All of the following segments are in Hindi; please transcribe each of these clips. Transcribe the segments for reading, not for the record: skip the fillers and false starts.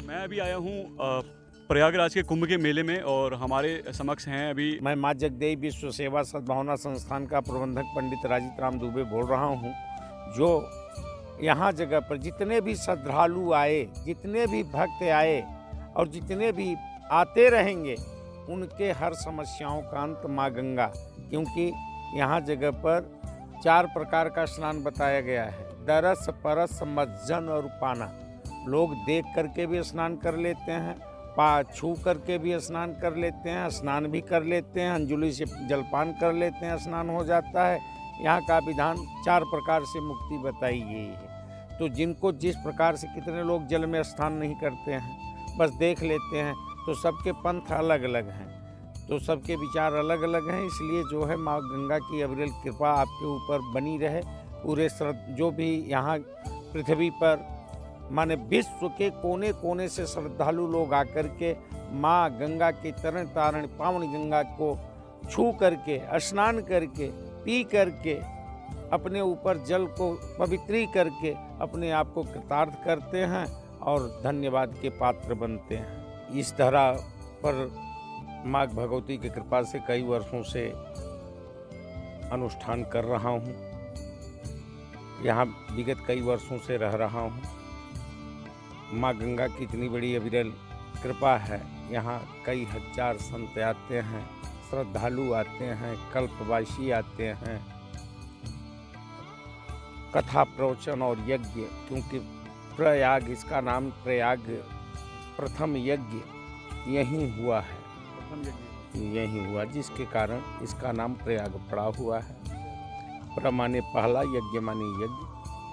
मैं अभी आया हूँ प्रयागराज के कुंभ के मेले में और हमारे समक्ष हैं अभी। मैं माँ जगदेवी विश्व सेवा सद्भावना संस्थान का प्रबंधक पंडित राजीत राम दुबे बोल रहा हूँ। जो यहाँ जगह पर जितने भी श्रद्धालु आए, जितने भी भक्त आए और जितने भी आते रहेंगे, उनके हर समस्याओं का अंत माँ गंगा, क्योंकि यहाँ जगह पर 4 प्रकार का स्नान बताया गया है। दरस, परस, मज्जन और पाना। लोग देख करके भी स्नान कर लेते हैं, छू करके भी स्नान कर लेते हैं, स्नान भी कर लेते हैं, अंजुलि से जलपान कर लेते हैं, स्नान हो जाता है। यहाँ का विधान 4 प्रकार से मुक्ति बताई गई है। तो जिनको जिस प्रकार से, कितने लोग जल में स्नान नहीं करते हैं, बस देख लेते हैं, तो सबके पंथ अलग अलग हैं, तो सबके विचार अलग अलग हैं। इसलिए जो है माँ गंगा की अविरल कृपा आपके ऊपर बनी रहे। पूरे जो भी यहाँ पृथ्वी पर माने विश्व के कोने कोने से श्रद्धालु लोग आकर के माँ गंगा की तरण तारण पावन गंगा को छू करके, स्नान करके, पी करके, अपने ऊपर जल को पवित्री करके अपने आप को कृतार्थ करते हैं और धन्यवाद के पात्र बनते हैं। इस तरह पर माँ भगवती की कृपा से कई वर्षों से अनुष्ठान कर रहा हूँ। यहाँ विगत कई वर्षों से रह रहा हूँ। माँ गंगा की इतनी बड़ी अविरल कृपा है। यहाँ कई हजार संत आते हैं, श्रद्धालु आते हैं, कल्पवासी आते हैं। कथा, प्रवचन और यज्ञ, क्योंकि प्रयाग, इसका नाम प्रयाग, प्रथम यज्ञ यहीं हुआ है, यहीं हुआ, जिसके कारण इसका नाम प्रयाग पड़ा हुआ है। प्र माने पहला, यज्ञ माने यज्ञ।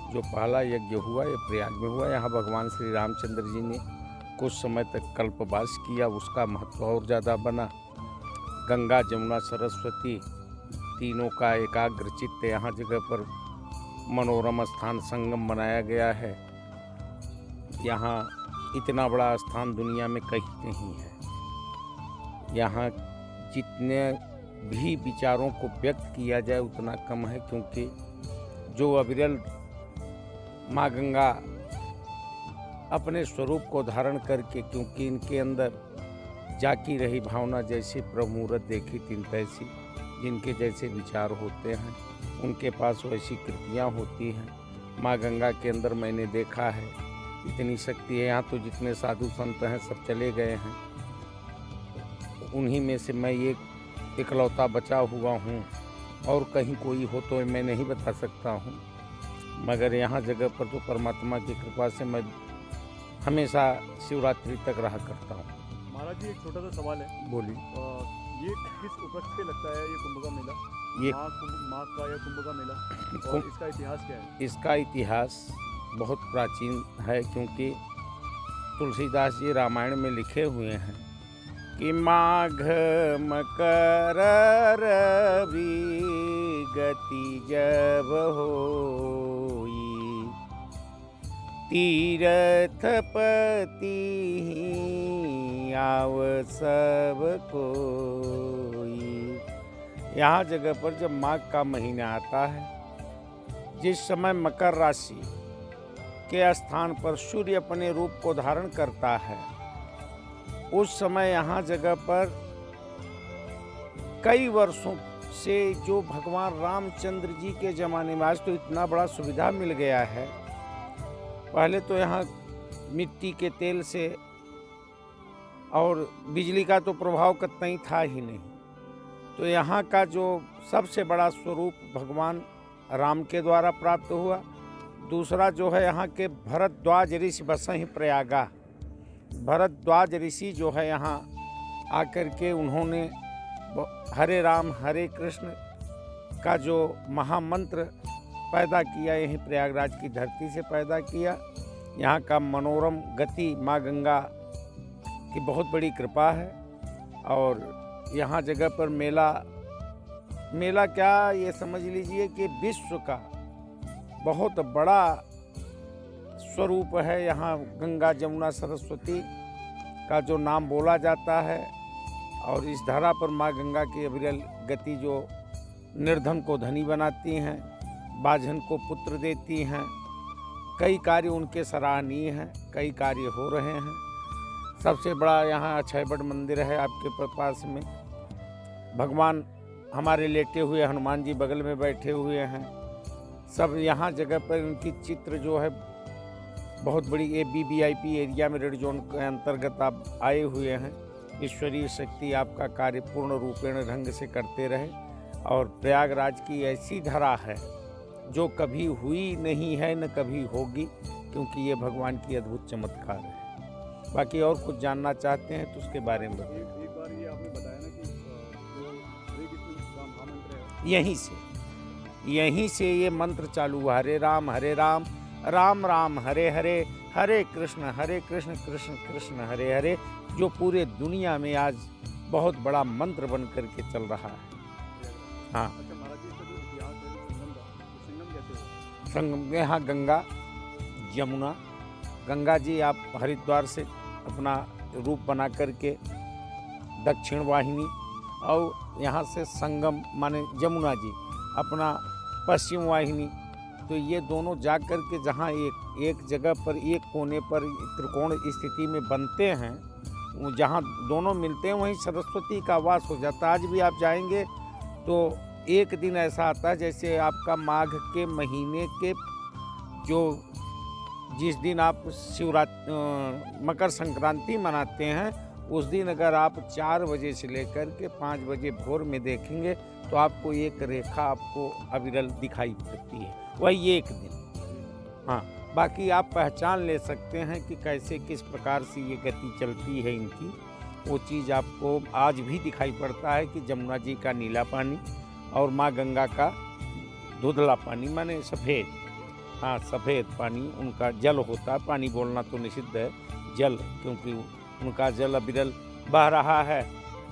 जो पहला यज्ञ हुआ ये प्रयाग में हुआ। यहाँ भगवान श्री रामचंद्र जी ने कुछ समय तक कल्पवास किया, उसका महत्व और ज़्यादा बना। गंगा, जमुना, सरस्वती तीनों का एकाग्र चित्त यहाँ जगह पर मनोरम स्थान संगम बनाया गया है। यहाँ इतना बड़ा स्थान दुनिया में कहीं नहीं है। यहाँ जितने भी विचारों को व्यक्त किया जाए उतना कम है, क्योंकि जो अविरल माँ गंगा अपने स्वरूप को धारण करके, क्योंकि इनके अंदर जाकी रही भावना, जैसे प्रभु मूरत देखी तिन तैसी, जिनके जैसे विचार होते हैं उनके पास वैसी कृतियाँ होती हैं। माँ गंगा के अंदर मैंने देखा है इतनी शक्ति है। यहाँ तो जितने साधु संत हैं सब चले गए हैं, उन्हीं में से मैं एक इकलौता बचा हुआ हूँ, और कहीं कोई हो तो मैं नहीं बता सकता हूँ। मगर यहाँ जगह पर तो परमात्मा की कृपा से मैं हमेशा शिवरात्रि तक रहा करता हूँ। महाराज जी, एक छोटा सा सवाल है। बोलिए। ये किस उपलक्ष्य पे लगता है ये कुंभ का मेला? ये माघ का या कुंभ का मेला, और इसका इतिहास क्या है? इसका इतिहास बहुत प्राचीन है, क्योंकि तुलसीदास जी रामायण में लिखे हुए हैं कि माघ मकर रवि गति जब होई, तीर्थपति आव सब कोई। यहाँ जगह पर जब माघ का महीना आता है, जिस समय मकर राशि के स्थान पर सूर्य अपने रूप को धारण करता है, उस समय यहाँ जगह पर कई वर्षों से जो भगवान रामचंद्र जी के ज़माने में, आज तो इतना बड़ा सुविधा मिल गया है। पहले तो यहाँ मिट्टी के तेल से और बिजली का तो प्रभाव कतई था ही नहीं। तो यहाँ का जो सबसे बड़ा स्वरूप भगवान राम के द्वारा प्राप्त हुआ। दूसरा जो है यहाँ के भरद्वाज ऋषि बसहि प्रयागा। भरद्वाज ऋषि जो है यहाँ आकर के उन्होंने हरे राम हरे कृष्ण का जो महामंत्र पैदा किया, यहीं प्रयागराज की धरती से पैदा किया। यहाँ का मनोरम गति माँ गंगा की बहुत बड़ी कृपा है। और यहाँ जगह पर मेला क्या, ये समझ लीजिए कि विश्व का बहुत बड़ा स्वरूप है। यहाँ गंगा, जमुना, सरस्वती का जो नाम बोला जाता है, और इस धरा पर माँ गंगा की अविरल गति जो निर्धन को धनी बनाती हैं, बाझन को पुत्र देती हैं। कई कार्य उनके सराहनीय हैं, कई कार्य हो रहे हैं। सबसे बड़ा यहाँ अक्षयवट मंदिर है आपके पास में। भगवान हमारे लेटे हुए हनुमान जी बगल में बैठे हुए हैं। सब यहाँ जगह पर उनकी चित्र जो है बहुत बड़ी BVIP एरिया में रेड जोन के अंतर्गत आप आए हुए हैं। ईश्वरीय शक्ति आपका कार्य पूर्ण रूपेण ढंग से करते रहे। और प्रयागराज की ऐसी धरा है जो कभी हुई नहीं है न कभी होगी, क्योंकि ये भगवान की अद्भुत चमत्कार है। बाकी और कुछ जानना चाहते हैं तो उसके बारे में बताइए। एक बार ये आपने बताया ना कि जो हरे कृष्ण राम महामंत्र है, यहीं से ये मंत्र चालू हुआ। हरे राम राम राम हरे हरे, हरे कृष्ण कृष्ण कृष्ण हरे हरे, जो पूरे दुनिया में आज बहुत बड़ा मंत्र बन करके चल रहा है। हाँ, अच्छा महाराज जी, इसका जो इतिहास है संगम का, तो संगम कैसे हुआ? संगम में यहाँ गंगा यमुना, गंगा जी आप हरिद्वार से अपना रूप बना करके दक्षिण वाहिनी, और यहाँ से संगम माने यमुना जी अपना पश्चिम वाहिनी। तो ये दोनों जा कर के जहाँ एक जगह पर एक कोने पर त्रिकोण स्थिति में बनते हैं, जहाँ दोनों मिलते हैं वहीं सरस्वती का वास हो जाता है। आज भी आप जाएंगे तो एक दिन ऐसा आता है जैसे आपका माघ के महीने के जो जिस दिन आप मकर संक्रांति मनाते हैं, उस दिन अगर आप 4 बजे से लेकर के 5 बजे भोर में देखेंगे तो आपको एक रेखा आपको अविरल दिखाई पड़ती है, वही एक दिन। हाँ, बाकी आप पहचान ले सकते हैं कि कैसे किस प्रकार से ये गति चलती है इनकी। वो चीज़ आपको आज भी दिखाई पड़ता है कि जमुना जी का नीला पानी और माँ गंगा का धुंधला पानी, माने सफ़ेद, हाँ सफ़ेद पानी उनका जल होता है। पानी बोलना तो निषिद्ध है, जल, क्योंकि उनका जल अविरल बह रहा है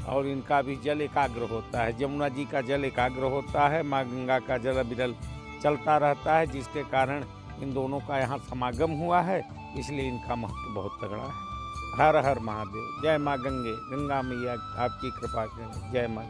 और इनका भी जल एकाग्र होता है। जमुना जी का जल एकाग्र होता है, माँ गंगा का जल अविरल चलता रहता है, जिसके कारण इन दोनों का यहाँ समागम हुआ है, इसलिए इनका महत्व बहुत तगड़ा है। हर हर महादेव, जय माँ गंगे, गंगा मैया आपकी कृपा करें, जय माँ।